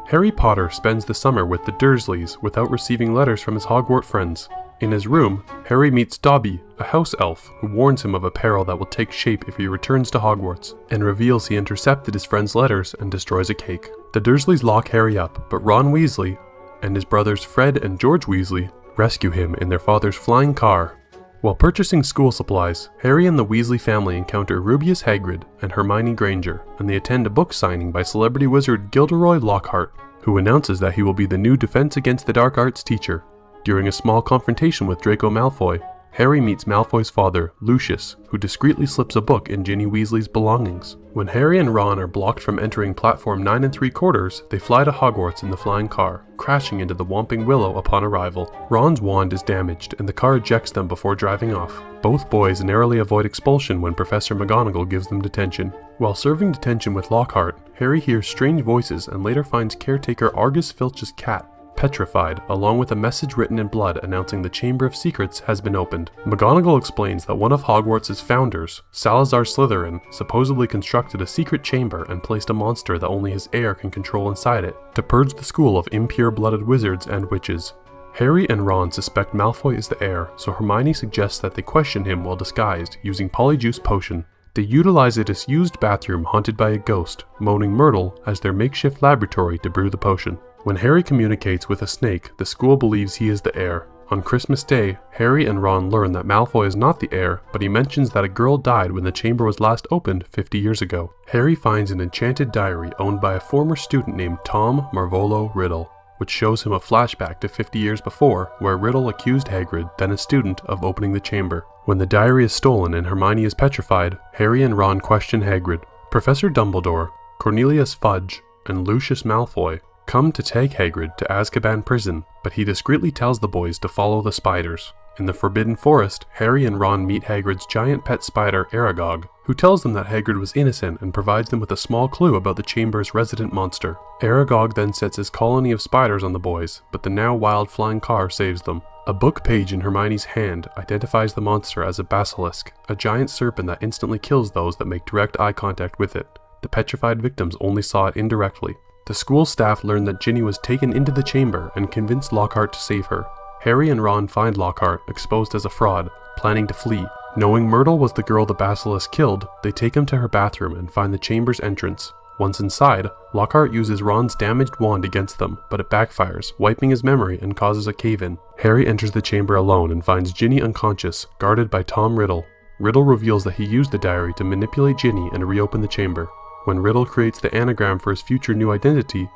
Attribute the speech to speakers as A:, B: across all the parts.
A: Harry Potter spends the summer with the Dursleys without receiving letters from his Hogwarts friends. In his room, Harry meets Dobby, a house elf, who warns him of a peril that will take shape if he returns to Hogwarts, and reveals he intercepted his friend's letters and destroys a cake. The Dursleys lock Harry up, but Ron Weasley and his brothers Fred and George Weasley rescue him in their father's flying car. While purchasing school supplies, Harry and the Weasley family encounter Rubeus Hagrid and Hermione Granger, and they attend a book signing by celebrity wizard Gilderoy Lockhart, who announces that he will be the new Defense Against the Dark Arts teacher. During a small confrontation with Draco Malfoy, Harry meets Malfoy's father, Lucius, who discreetly slips a book in Ginny Weasley's belongings. When Harry and Ron are blocked from entering platform 9 3/4, they fly to Hogwarts in the flying car, crashing into the Whomping Willow upon arrival. Ron's wand is damaged and the car ejects them before driving off. Both boys narrowly avoid expulsion when Professor McGonagall gives them detention. While serving detention with Lockhart, Harry hears strange voices and later finds caretaker Argus Filch's cat petrified, along with a message written in blood announcing the Chamber of Secrets has been opened. McGonagall explains that one of Hogwarts' founders, Salazar Slytherin, supposedly constructed a secret chamber and placed a monster that only his heir can control inside it, to purge the school of impure-blooded wizards and witches. Harry and Ron suspect Malfoy is the heir, so Hermione suggests that they question him while disguised, using Polyjuice Potion. They utilize a disused bathroom haunted by a ghost, Moaning Myrtle, as their makeshift laboratory to brew the potion. When Harry communicates with a snake, the school believes he is the heir. On Christmas Day, Harry and Ron learn that Malfoy is not the heir, but he mentions that a girl died when the chamber was last opened 50 years ago. Harry finds an enchanted diary owned by a former student named Tom Marvolo Riddle, which shows him a flashback to 50 years before, where Riddle accused Hagrid, then a student, of opening the chamber. When the diary is stolen and Hermione is petrified, Harry and Ron question Hagrid. Professor Dumbledore, Cornelius Fudge, and Lucius Malfoy come to take Hagrid to Azkaban prison, but he discreetly tells the boys to follow the spiders. In the Forbidden Forest, Harry and Ron meet Hagrid's giant pet spider, Aragog, who tells them that Hagrid was innocent and provides them with a small clue about the chamber's resident monster. Aragog then sets his colony of spiders on the boys, but the now wild flying car saves them. A book page in Hermione's hand identifies the monster as a basilisk, a giant serpent that instantly kills those that make direct eye contact with it. The petrified victims only saw it indirectly. The school staff learn that Ginny was taken into the chamber and convinced Lockhart to save her. Harry and Ron find Lockhart exposed as a fraud, planning to flee. Knowing Myrtle was the girl the basilisk killed, they take him to her bathroom and find the chamber's entrance. Once inside, Lockhart uses Ron's damaged wand against them, but it backfires, wiping his memory and causes a cave-in. Harry enters the chamber alone and finds Ginny unconscious, guarded by Tom Riddle. Riddle reveals that he used the diary to manipulate Ginny and reopen the chamber. When Riddle creates the anagram for his future new identity,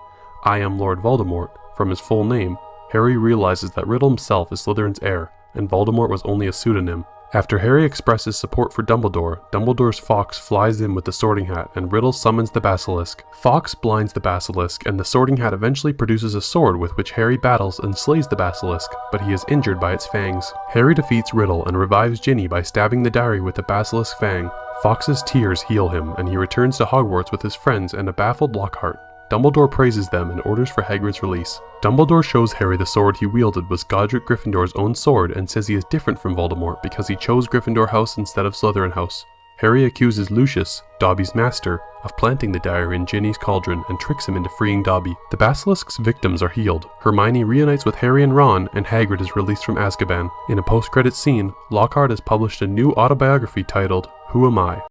A: I am Lord Voldemort, from his full name, Harry realizes that Riddle himself is Slytherin's heir, and Voldemort was only a pseudonym. After Harry expresses support for Dumbledore, Dumbledore's Fox flies in with the Sorting Hat and Riddle summons the Basilisk. Fox blinds the Basilisk and the Sorting Hat eventually produces a sword with which Harry battles and slays the Basilisk, but he is injured by its fangs. Harry defeats Riddle and revives Ginny by stabbing the diary with the Basilisk fang. Fox's tears heal him and he returns to Hogwarts with his friends and a baffled Lockhart. Dumbledore praises them and orders for Hagrid's release. Dumbledore shows Harry the sword he wielded was Godric Gryffindor's own sword and says he is different from Voldemort because he chose Gryffindor House instead of Slytherin House. Harry accuses Lucius, Dobby's master, of planting the diary in Ginny's cauldron and tricks him into freeing Dobby. The Basilisk's victims are healed. Hermione reunites with Harry and Ron, and Hagrid is released from Azkaban. In a post-credits scene, Lockhart has published a new autobiography titled Who Am I?